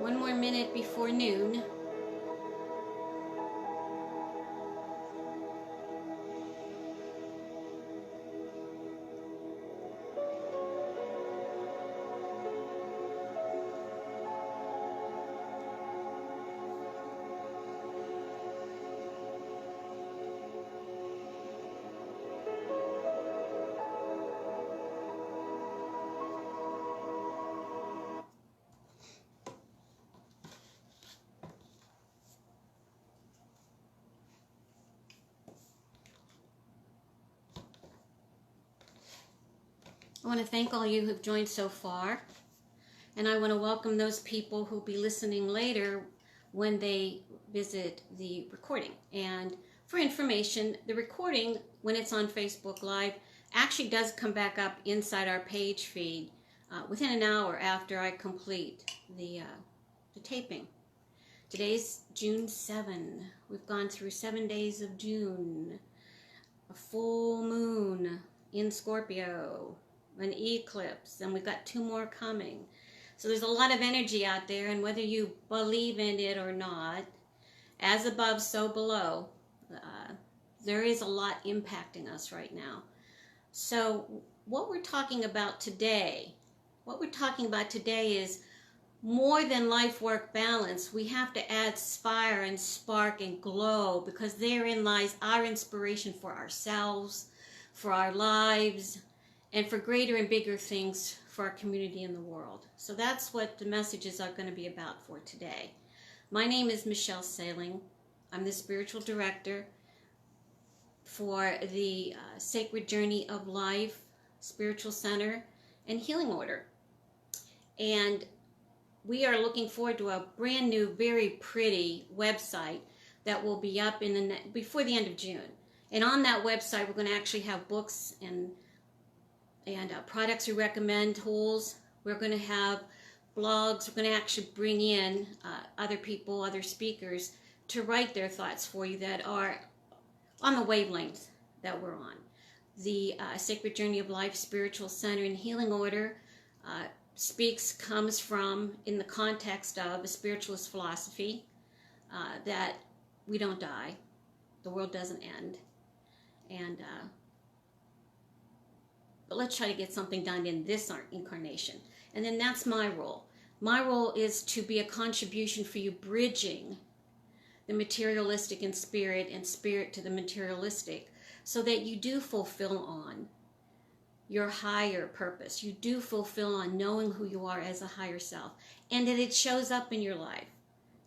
One more minute before noon. I want to thank all you who've joined so far, and I want to welcome those people who'll be listening later when they visit the recording. And for information, the recording, when it's on Facebook Live, actually does come back up inside our page feed within an hour after I complete the taping. Today's June 7. We've gone through 7 days of June, a full moon in Scorpio, an eclipse, and we've got 2 more coming. So there's a lot of energy out there, and whether you believe in it or not, as above, so below, there is a lot impacting us right now. So what we're talking about today is more than life-work balance. We have to add fire and spark and glow, because therein lies our inspiration for ourselves, for our lives, and for greater and bigger things for our community and the world. So that's what the messages are going to be about for today. My name is Michelle Sailing. I'm the spiritual director for the Sacred Journey of Life Spiritual Center and Healing Order. And we are looking forward to a brand new, very pretty website that will be up before the end of June. And on that website, we're going to actually have books and products we recommend, tools. We're going to have blogs. We're going to actually bring in other people, other speakers, to write their thoughts for you that are on the wavelength that we're on. The Sacred Journey of Life Spiritual Center and Healing Order comes from, in the context of a spiritualist philosophy, that we don't die, the world doesn't end, but let's try to get something done in this incarnation. And then that's my role. My role is to be a contribution for you, bridging the materialistic and spirit to the materialistic, so that you do fulfill on your higher purpose. You do fulfill on knowing who you are as a higher self, and that it shows up in your life.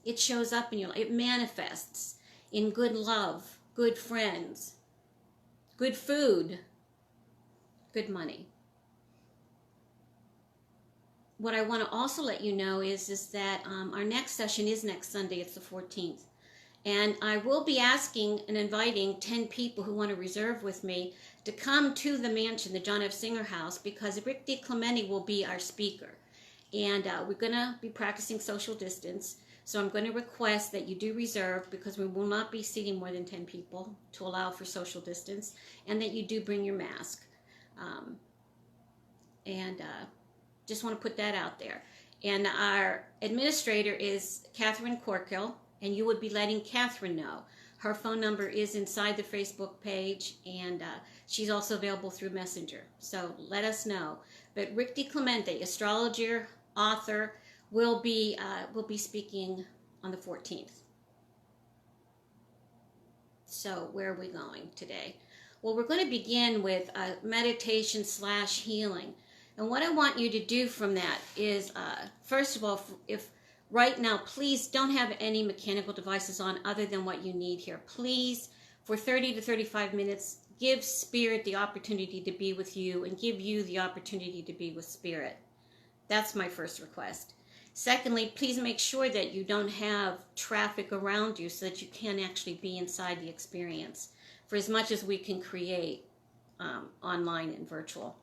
It shows up in your life. It manifests in good love, good friends, good food, good money. What I want to also let you know is that our next session is next Sunday. It's the 14th. And I will be asking and inviting 10 people who want to reserve with me to come to the mansion, the John F. Singer House, because Rick DiClemente will be our speaker. And we're going to be practicing social distance. So I'm going to request that you do reserve, because we will not be seating more than 10 people to allow for social distance, and that you do bring your mask. Just want to put that out there. And our administrator is Catherine Corkill, and you would be letting Catherine know. Her phone number is inside the Facebook page, and she's also available through Messenger. So let us know. But Rick DiClemente, astrologer, author, will be speaking on the 14th. So where are we going today? Well, we're going to begin with meditation / healing. And what I want you to do from that is, first of all, if right now, please don't have any mechanical devices on other than what you need here. Please, for 30 to 35 minutes, give Spirit the opportunity to be with you, and give you the opportunity to be with Spirit. That's my first request. Secondly, please make sure that you don't have traffic around you, so that you can actually be inside the experience, for as much as we can create online and virtual.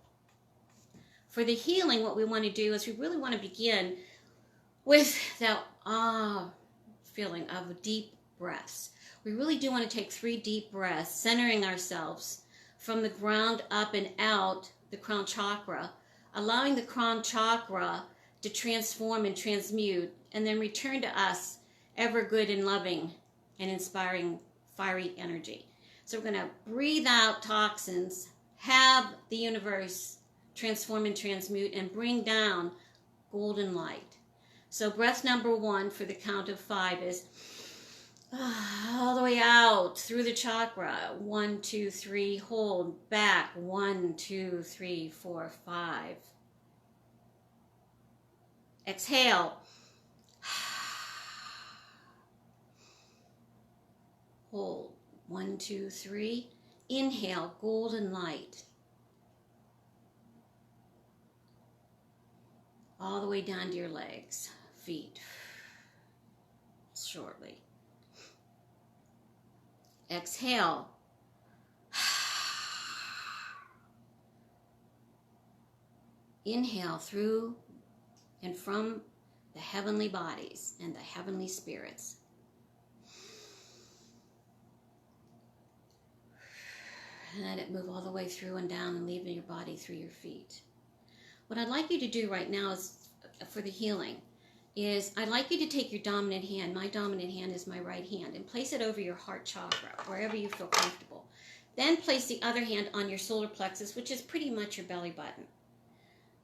For the healing, what we want to do is we really want to begin with that feeling of deep breaths. We really do want to take 3 deep breaths, centering ourselves from the ground up and out the crown chakra, allowing the crown chakra to transform and transmute, and then return to us ever good and loving and inspiring fiery energy. So we're going to breathe out toxins, have the universe transform and transmute, and bring down golden light. So breath number 1 for the count of 5 is all the way out through the chakra. 1, 2, 3, hold back. 1, 2, 3, 4, 5. Exhale. Hold. 1, 2, 3. Inhale, golden light. All the way down to your legs, feet. Shortly. Exhale. Inhale through and from the heavenly bodies and the heavenly spirits. And let it move all the way through and down and leaving your body through your feet. What I'd like you to do right now is, for the healing, is I'd like you to take your dominant hand, my dominant hand is my right hand, and place it over your heart chakra, wherever you feel comfortable. Then place the other hand on your solar plexus, which is pretty much your belly button.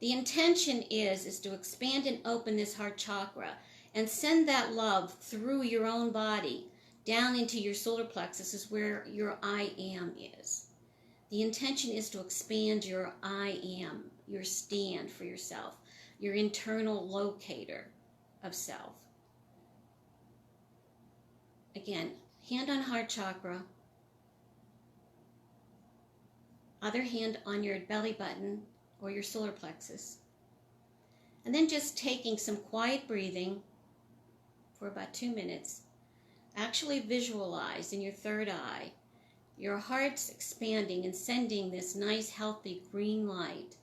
The intention is to expand and open this heart chakra and send that love through your own body down into your solar plexus, is where your I am is. The intention is to expand your I am, your stand for yourself, your internal locator of self. Again, hand on heart chakra, other hand on your belly button or your solar plexus. And then just taking some quiet breathing for about 2 minutes. Actually visualize in your third eye your heart's expanding and sending this nice healthy green light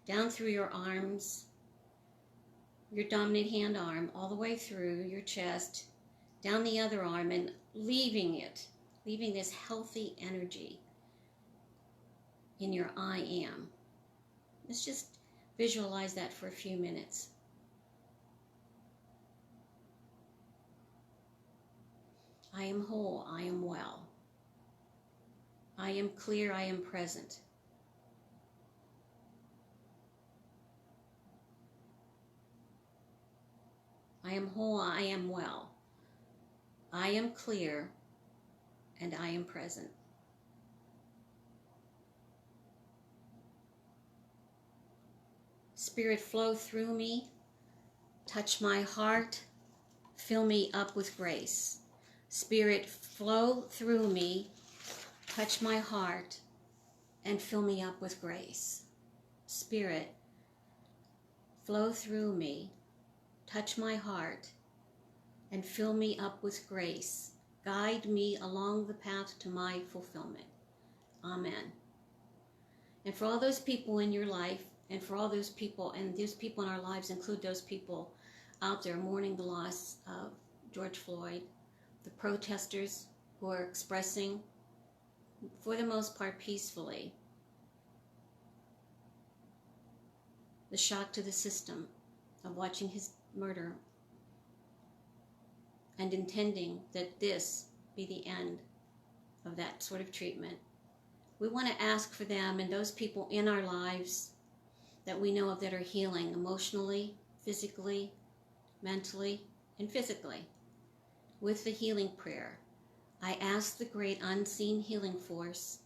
down through your arms, your dominant hand arm, all the way through your chest, down the other arm, and leaving this healthy energy in your I am. Let's just visualize that for a few minutes. I am whole, I am well. I am clear, I am present. I am whole, I am well. I am clear, and I am present. Spirit, flow through me, touch my heart, fill me up with grace. Spirit, flow through me, touch my heart, and fill me up with grace. Spirit, flow through me, touch my heart, and fill me up with grace. Guide me along the path to my fulfillment. Amen. And for all those people in your life, and for all those people, and those people in our lives include those people out there mourning the loss of George Floyd, the protesters who are expressing, for the most part peacefully, the shock to the system of watching his murder and intending that this be the end of that sort of treatment. We want to ask for them and those people in our lives that we know of that are healing emotionally, physically, mentally, and physically. With the healing prayer, I ask the great unseen healing force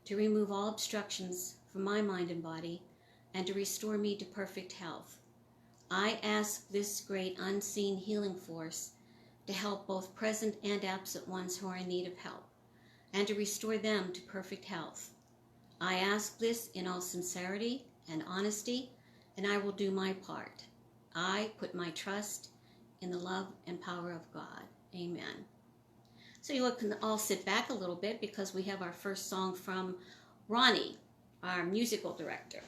to remove all obstructions from my mind and body and to restore me to perfect health. I ask this great unseen healing force to help both present and absent ones who are in need of help and to restore them to perfect health. I ask this in all sincerity and honesty, and I will do my part. I put my trust in the love and power of God. Amen. So you can all sit back a little bit because we have our first song from Ronnie, our musical director.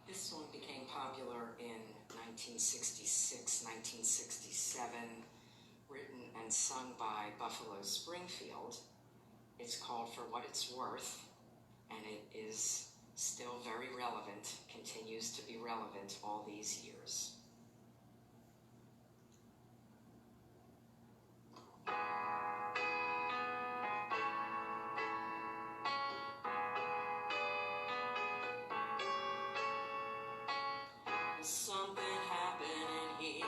This song became popular in 1966, 1967, written and sung by Buffalo Springfield. It's called For What It's Worth, and it is still very relevant, continues to be relevant all these years. Something happening here.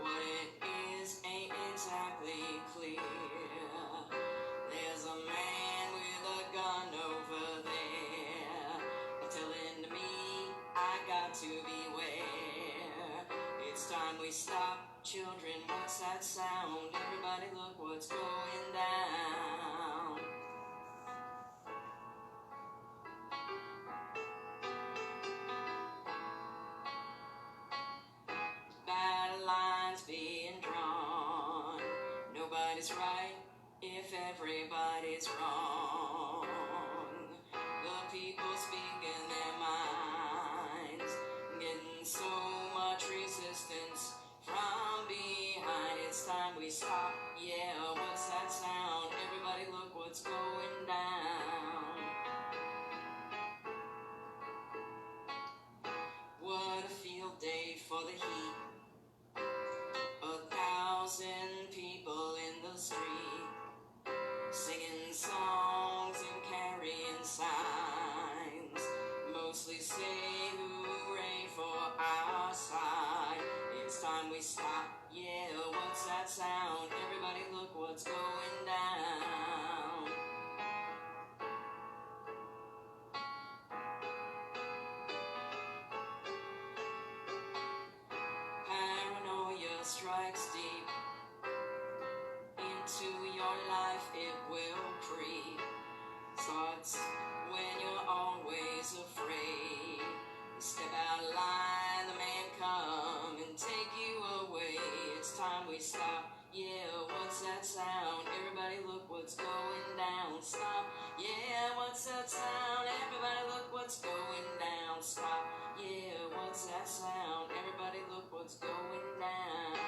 What it is ain't exactly clear. There's a man with a gun over there, telling me I got to beware. It's time we stop, children, what's that sound? Everybody look what's going down. Battle lines being drawn. Nobody's right if everybody's wrong. The people speaking their minds, getting so much resistance from behind. It's time we stop. Yeah, what's that sound? Everybody look what's going down. What a field day for the heat. 1,000 people in the street, singing songs and carrying signs, mostly say hooray for our side. It's time we stop, yeah, what's that sound? Everybody look what's going down. Paranoia strikes deep into your life, it will creep. Starts when you're always afraid. Step out of line, the man come and take you away. It's time we stop, yeah, what's that sound? Everybody look what's going down. Stop, yeah, what's that sound? Everybody look what's going down. Stop, yeah, what's that sound? Everybody look what's going down.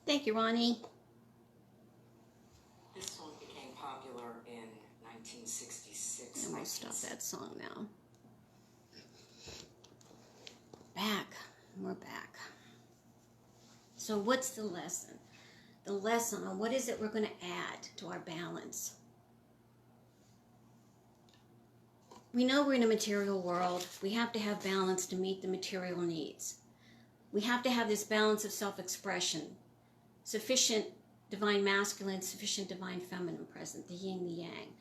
Thank you, Ronnie. This song became popular in 1966. And we'll stop that song now. We're back. So what's the lesson? The lesson on what is it we're going to add to our balance? We know we're in a material world. We have to have balance to meet the material needs. We have to have this balance of self-expression. Sufficient divine masculine, sufficient divine feminine present, the yin, the yang.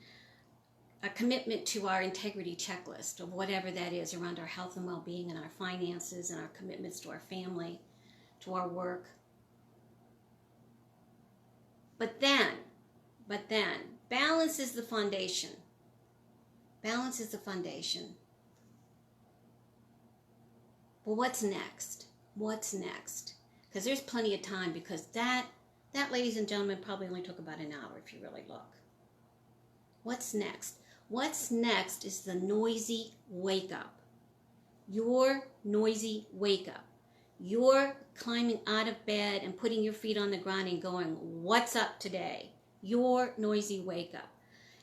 A commitment to our integrity checklist of whatever that is around our health and well-being and our finances and our commitments to our family, to our work. But then, balance is the foundation. Balance is the foundation. Well, what's next? What's next? Because there's plenty of time, because that, ladies and gentlemen, probably only took about an hour if you really look. What's next? What's next is the noisy wake up. Your noisy wake up. You're climbing out of bed and putting your feet on the ground and going, what's up today? Your noisy wake up.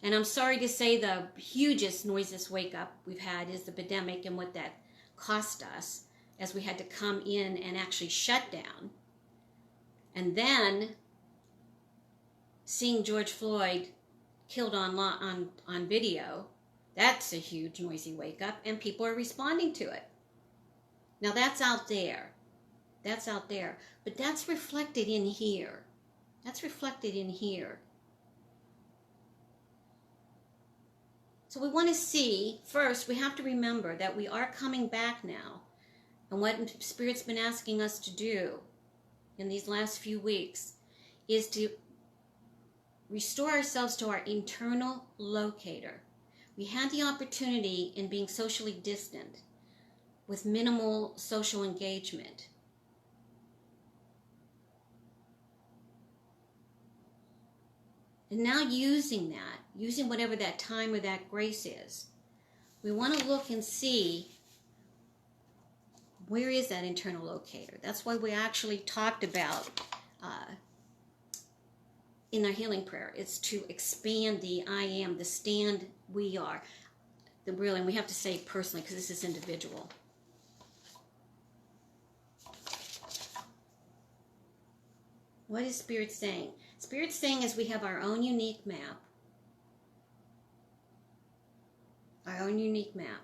And I'm sorry to say the hugest noisiest wake up we've had is the pandemic and what that cost us, as we had to come in and actually shut down. And then seeing George Floyd killed on video, that's a huge noisy wake up, and people are responding to it. Now that's out there. That's out there. But that's reflected in here. That's reflected in here. So we want to see, first, we have to remember that we are coming back now. And what Spirit's been asking us to do in these last few weeks is to restore ourselves to our internal locator. We had the opportunity in being socially distant with minimal social engagement. And now using whatever that time or that grace is, we want to look and see where is that internal locator. That's why we actually talked about in our healing prayer. It's to expand the I am, the stand we are. And we have to say personally because this is individual. What is Spirit saying? Spirit's saying is we have our own unique map. Our own unique map.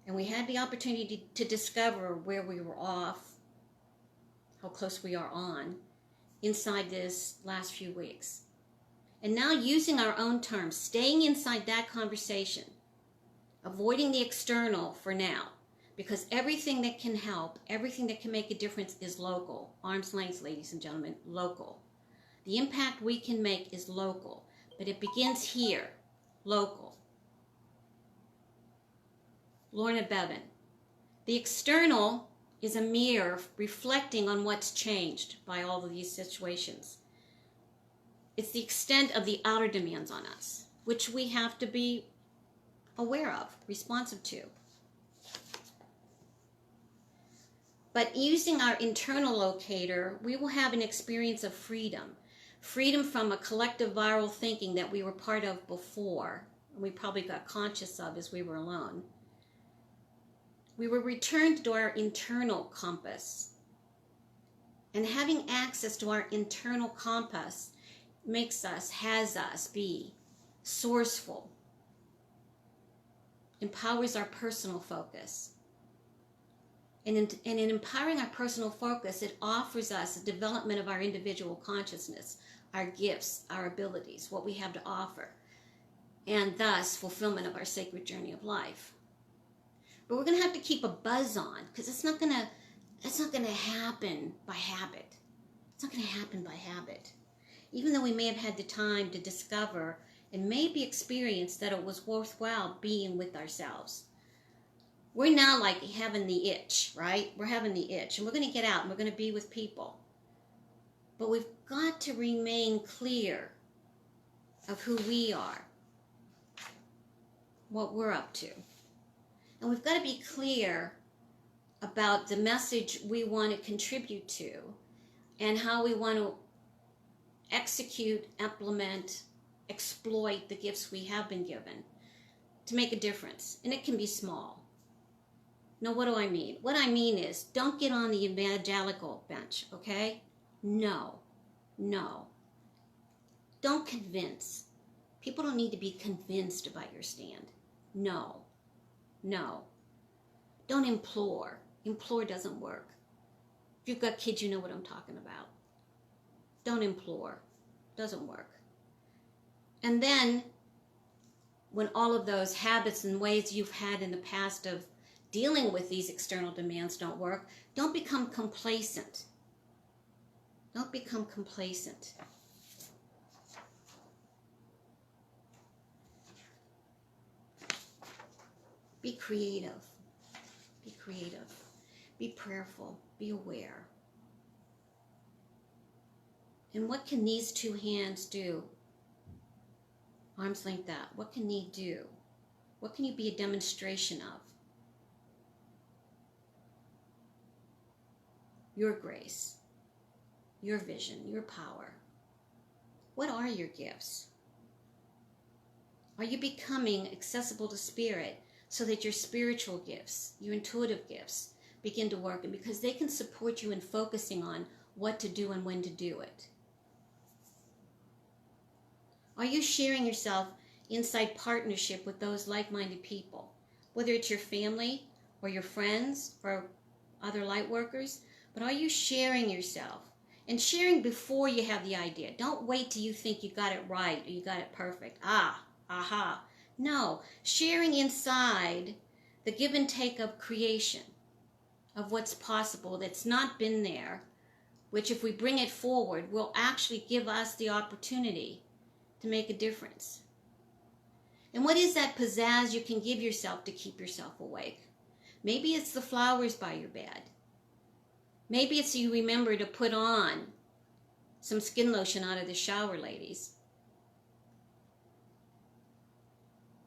And we had the opportunity to discover where we were off, how close we are on, inside this last few weeks. And now using our own terms, staying inside that conversation, avoiding the external for now, because everything that can help, everything that can make a difference is local. Arm's length, ladies and gentlemen, local. The impact we can make is local, but it begins here, local. Lorna Bevan. The external is a mirror reflecting on what's changed by all of these situations. It's the extent of the outer demands on us, which we have to be aware of, responsive to. But using our internal locator, we will have an experience of freedom. Freedom from a collective viral thinking that we were part of before, and we probably got conscious of as we were alone. We were returned to our internal compass. And having access to our internal compass has us be sourceful, empowers our personal focus. And in empowering our personal focus, it offers us a development of our individual consciousness, our gifts, our abilities, what we have to offer, and thus fulfillment of our sacred journey of life. But we're going to have to keep a buzz on, because it's not going to happen by habit. It's not going to happen by habit. Even though we may have had the time to discover and maybe experience that it was worthwhile being with ourselves. We're now like having the itch, right? We're having the itch, and we're going to get out and we're going to be with people. But we've got to remain clear of who we are, what we're up to. And we've got to be clear about the message we want to contribute to and how we want to execute, implement, exploit the gifts we have been given to make a difference. And it can be small. Now, what do I mean? What I mean is, don't get on the evangelical bench, okay? No. Don't convince. People don't need to be convinced about your stand. No. Don't implore. Implore doesn't work. If you've got kids, you know what I'm talking about. Don't implore. Doesn't work. And then, when all of those habits and ways you've had in the past of dealing with these external demands don't work, don't become complacent. Don't become complacent. Be creative. Be creative. Be prayerful. Be aware. And what can these two hands do? Arms length that. What can they do? What can you be a demonstration of? Your grace, your vision, your power. What are your gifts? Are you becoming accessible to spirit so that your spiritual gifts, your intuitive gifts, begin to work? And because they can support you in focusing on what to do and when to do it. Are you sharing yourself inside partnership with those like-minded people? Whether it's your family or your friends or other light workers, but are you sharing yourself? And sharing before you have the idea. Don't wait till you think you got it right or you got it perfect. Aha. No, sharing inside the give and take of creation, of what's possible that's not been there, which if we bring it forward will actually give us the opportunity to make a difference. And what is that pizzazz you can give yourself to keep yourself awake? Maybe it's the flowers by your bed. Maybe it's you remember to put on some skin lotion out of the shower, ladies.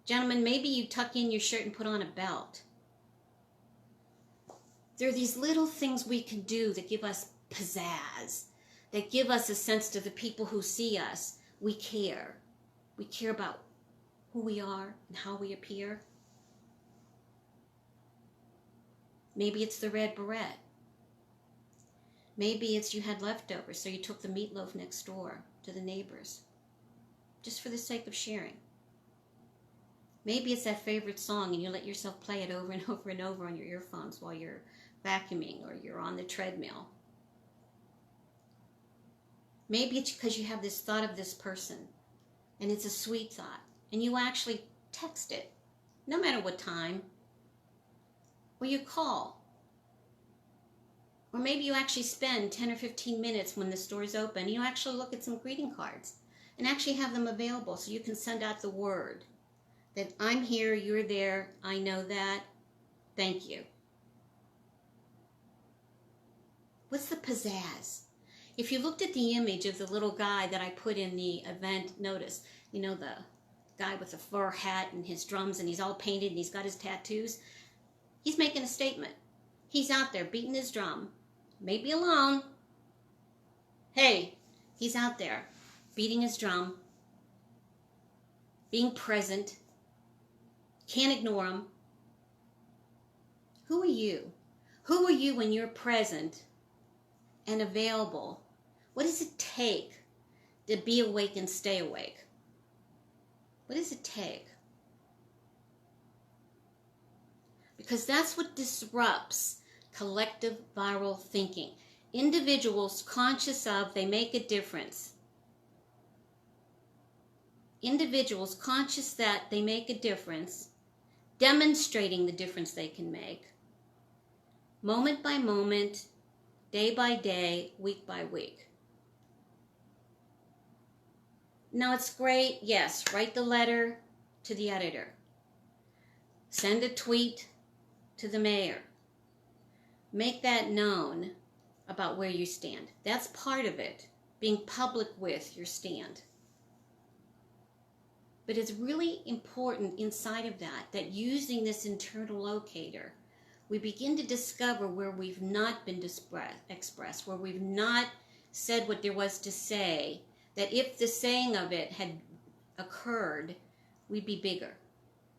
Gentlemen, maybe you tuck in your shirt and put on a belt. There are these little things we can do that give us pizzazz, that give us a sense to the people who see us. We care. We care about who we are and how we appear. Maybe it's the red beret. Maybe it's you had leftovers, so you took the meatloaf next door to the neighbors, just for the sake of sharing. Maybe it's that favorite song and you let yourself play it over and over and over on your earphones while you're vacuuming or you're on the treadmill. Maybe it's because you have this thought of this person and it's a sweet thought and you actually text it, no matter what time, or you call. Or maybe you actually spend 10 or 15 minutes when the store's open, you actually look at some greeting cards and actually have them available so you can send out the word that I'm here, you're there, I know that, thank you. What's the pizzazz? If you looked at the image of the little guy that I put in the event notice, you know, the guy with the fur hat and his drums and he's all painted and he's got his tattoos, he's making a statement. He's out there beating his drum, maybe alone. Hey, he's out there beating his drum, being present, can't ignore him. Who are you? Who are you when you're present and available? What does it take to be awake and stay awake? What does it take? Because that's what disrupts collective viral thinking. Individuals conscious of they make a difference. Individuals conscious that they make a difference, demonstrating the difference they can make, moment by moment, day by day, week by week. Now it's great, yes, write the letter to the editor. Send a tweet to the mayor. Make that known about where you stand. That's part of it, being public with your stand. But it's really important inside of that using this internal locator, we begin to discover where we've not been expressed, where we've not said what there was to say, that if the saying of it had occurred, we'd be bigger.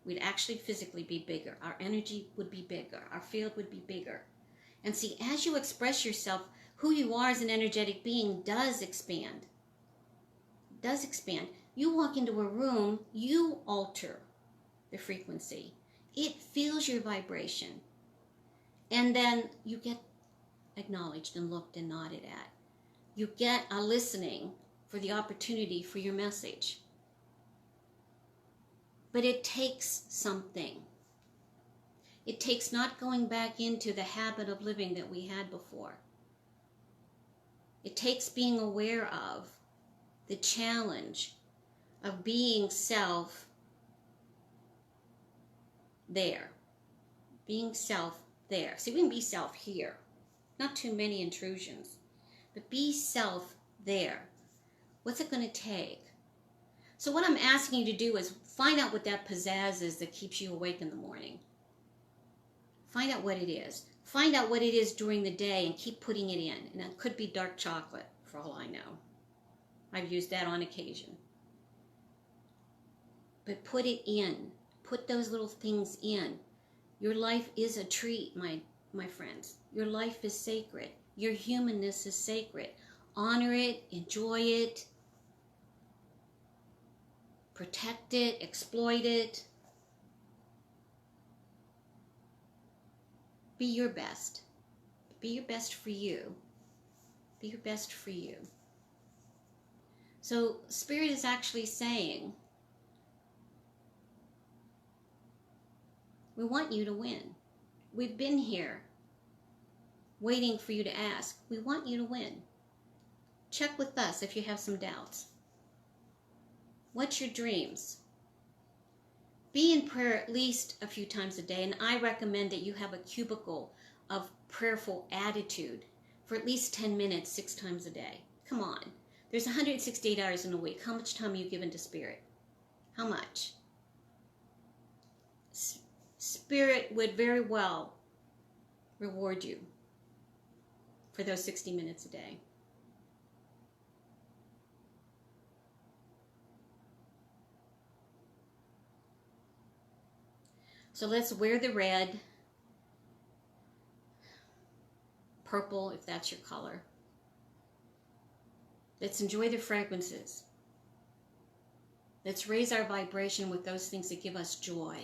We'd actually physically be bigger. Our energy would be bigger. Our field would be bigger. And see, as you express yourself, who you are as an energetic being does expand. Does expand. You walk into a room, you alter the frequency. It feels your vibration. And then you get acknowledged and looked and nodded at. You get a listening for the opportunity for your message. But it takes something. It takes not going back into the habit of living that we had before. It takes being aware of the challenge of being self there. Being self there. See, we can be self here. Not too many intrusions. But be self there. What's it going to take? So what I'm asking you to do is find out what that pizzazz is that keeps you awake in the morning. Find out what it is. Find out what it is during the day and keep putting it in. And it could be dark chocolate, for all I know. I've used that on occasion. But put it in. Put those little things in. Your life is a treat, my friends. Your life is sacred. Your humanness is sacred. Honor it. Enjoy it. Protect it. Exploit it. Be your best. Be your best for you. Be your best for you. So Spirit is actually saying, we want you to win. We've been here waiting for you to ask. We want you to win. Check with us if you have some doubts. What's your dreams? Be in prayer at least a few times a day, and I recommend that you have a cubicle of prayerful attitude for at least 10 minutes, 6 times a day. Come on. There's 168 hours in a week. How much time are you given to Spirit? How much? Spirit would very well reward you for those 60 minutes a day. So let's wear the red, purple if that's your color. Let's enjoy the fragrances. Let's raise our vibration with those things that give us joy,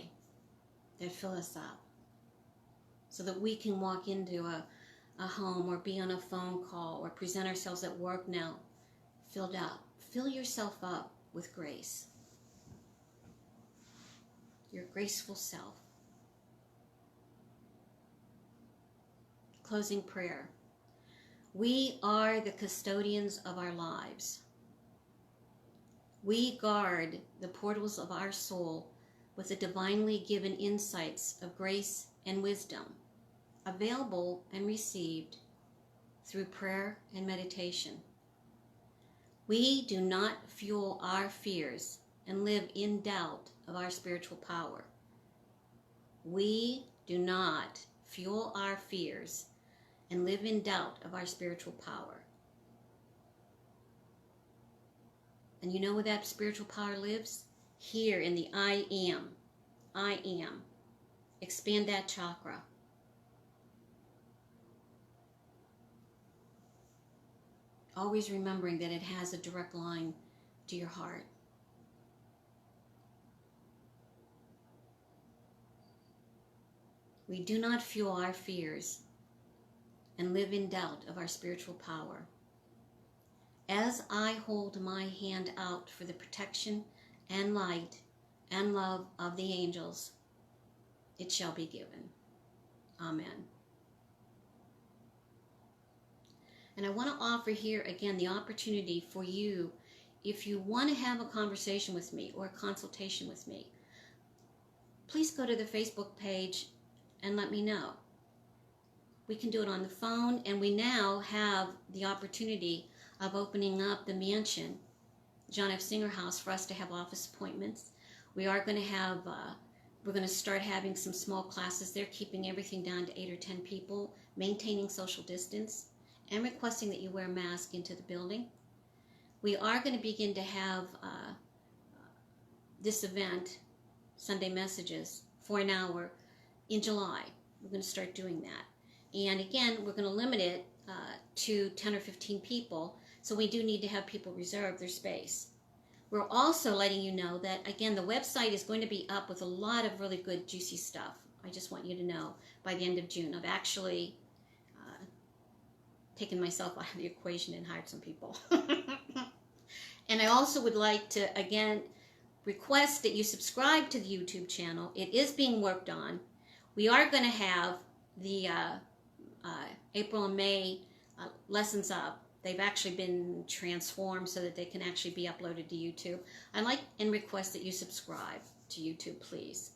that fill us up, so that we can walk into a home or be on a phone call or present ourselves at work now filled up. Fill yourself up with grace, your graceful self. Closing prayer. We are the custodians of our lives. We guard the portals of our soul with the divinely given insights of grace and wisdom, available and received through prayer and meditation. We do not fuel our fears and live in doubt of our spiritual power. We do not fuel our fears and live in doubt of our spiritual power. And you know where that spiritual power lives? Here in the I am. I am. Expand that chakra. Always remembering that it has a direct line to your heart. We do not fuel our fears and live in doubt of our spiritual power. As I hold my hand out for the protection and light and love of the angels, it shall be given. Amen. And I want to offer here again the opportunity for you, if you want to have a conversation with me or a consultation with me, please go to the Facebook page and let me know. We can do it on the phone, and we now have the opportunity of opening up the mansion, John F. Singer House, for us to have office appointments. We are going to have, we're going to start having some small classes there, keeping everything down to 8 or 10 people, maintaining social distance, and requesting that you wear a mask into the building. We are going to begin to have this event, Sunday Messages, for an hour in July. We're going to start doing that. And again, we're going to limit it to 10 or 15 people, so we do need to have people reserve their space. We're also letting you know that, again, the website is going to be up with a lot of really good, juicy stuff. I just want you to know by the end of June. I've actually taken myself out of the equation and hired some people. And I also would like to, again, request that you subscribe to the YouTube channel. It is being worked on. We are going to have the April and May lessons up. They've actually been transformed so that they can actually be uploaded to YouTube. I'd like and request that you subscribe to YouTube, please.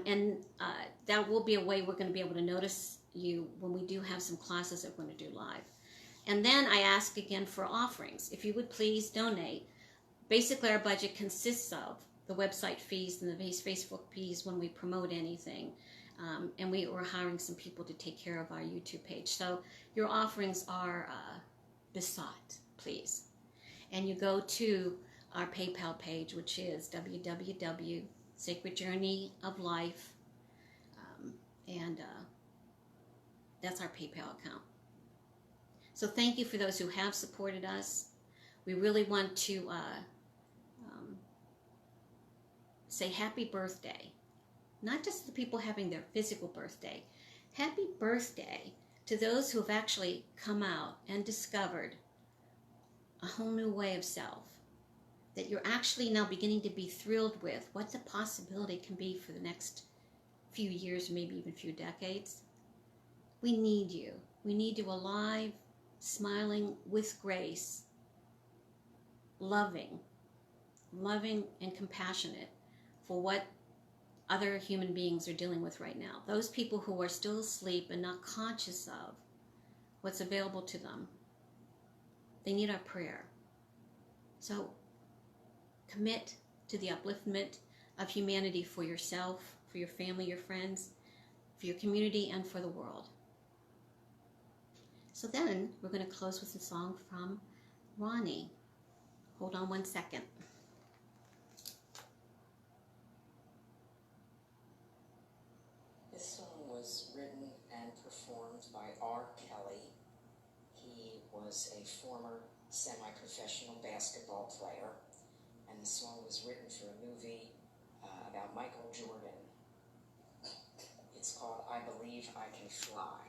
And that will be a way we're going to be able to notice you when we do have some classes that we're going to do live. And then I ask again for offerings. If you would please donate. Basically, our budget consists of the website fees and the Facebook fees when we promote anything. And we are hiring some people to take care of our YouTube page. So your offerings are besought, please. And you go to our PayPal page, which is www.sacredjourneyoflife. And that's our PayPal account. So thank you for those who have supported us. We really want to say happy birthday. Not just the people having their physical birthday. Happy birthday to those who have actually come out and discovered a whole new way of self. That you're actually now beginning to be thrilled with what the possibility can be for the next few years, maybe even few decades. We need you. We need you alive, smiling with grace, loving and compassionate for what other human beings are dealing with right now. Those people who are still asleep and not conscious of what's available to them. They need our prayer. So commit to the upliftment of humanity for yourself, for your family, your friends, for your community, and for the world. So then we're going to close with a song from Ronnie. Hold on one second. This song was written and performed by R. Kelly. He was a former semi-professional basketball player, and the song was written for a movie about Michael Jordan. It's called I Believe I Can Fly.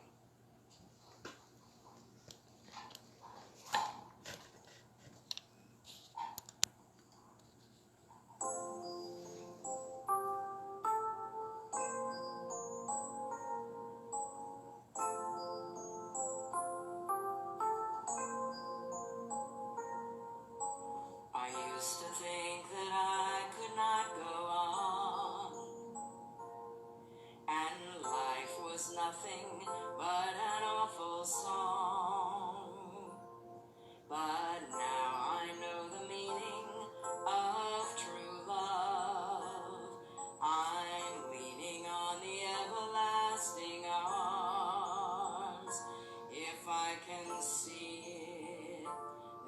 I used to think that I could not go on, and life was nothing but an awful song. But now I know the meaning of true love. I'm leaning on the everlasting arms. If I can see it,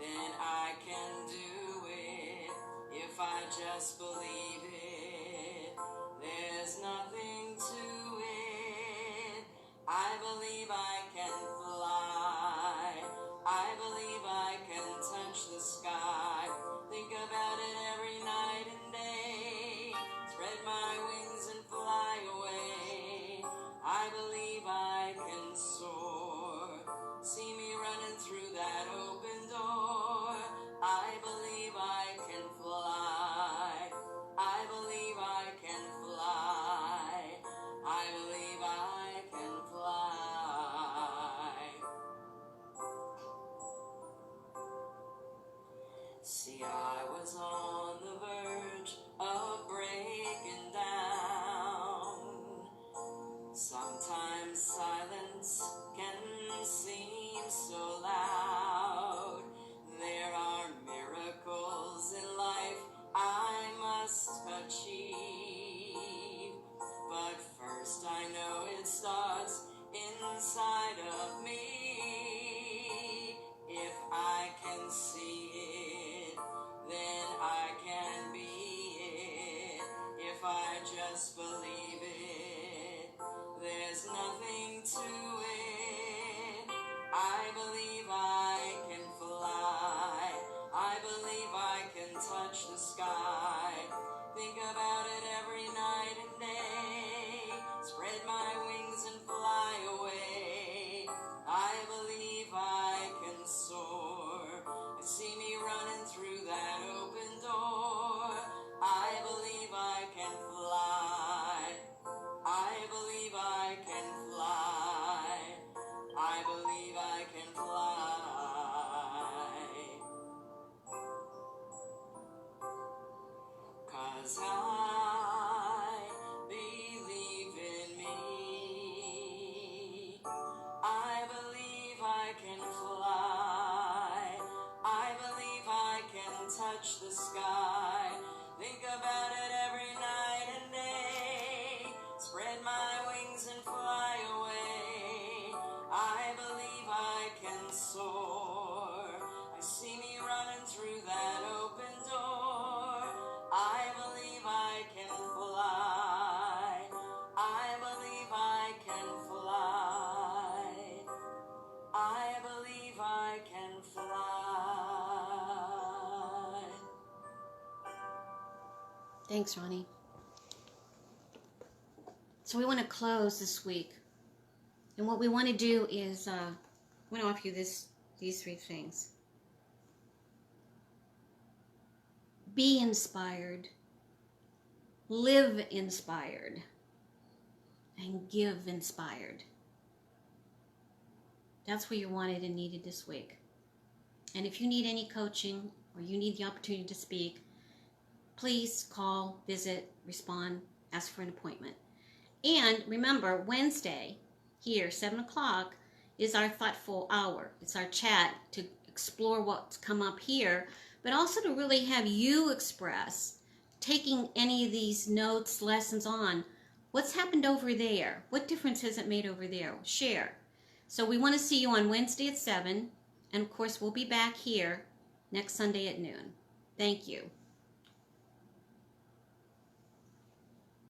then I can do it. If I just believe it, there's nothing to it. I believe I can fly. I believe I can touch the sky. Think about it every night and day. Spread my wings and fly away. I believe I can soar. See me running through that open door. I believe I can fly. I believe I can fly. I believe I can fly. See, I was on the verge of breaking down. Sometimes silence can seem so loud. There are miracles in life I must achieve. But first I know it starts inside of me. If I can see it, then I can be it. If I just believe it, there's nothing to it. I believe I can fly. I believe I can touch the sky. Think about it every night and day. Spread my wings and fly away. I believe I can soar. I see me running through that open door. I believe I can fly. I believe I can fly. I believe I can fly. 'Cause I believe in me. I believe I can fly. I believe I can touch the sky. Think about it every night and day. Spread my wings and fly away. I believe I can soar. I see me running through that open door. I believe I can fly. I believe I can fly. I believe I can fly. Thanks, Ronnie. So we want to close this week. And what we want to do is, I want to offer you these three things. Be inspired. Live inspired. And give inspired. That's what you're wanted and needed this week. And if you need any coaching or you need the opportunity to speak, please call, visit, respond, ask for an appointment. And remember, Wednesday, here, 7 o'clock, is our thoughtful hour. It's our chat to explore what's come up here, but also to really have you express, taking any of these notes, lessons on, What's happened over there? What difference has it made over there? Share. So we want to see you on Wednesday at 7. And of course, we'll be back here next Sunday at noon. Thank you.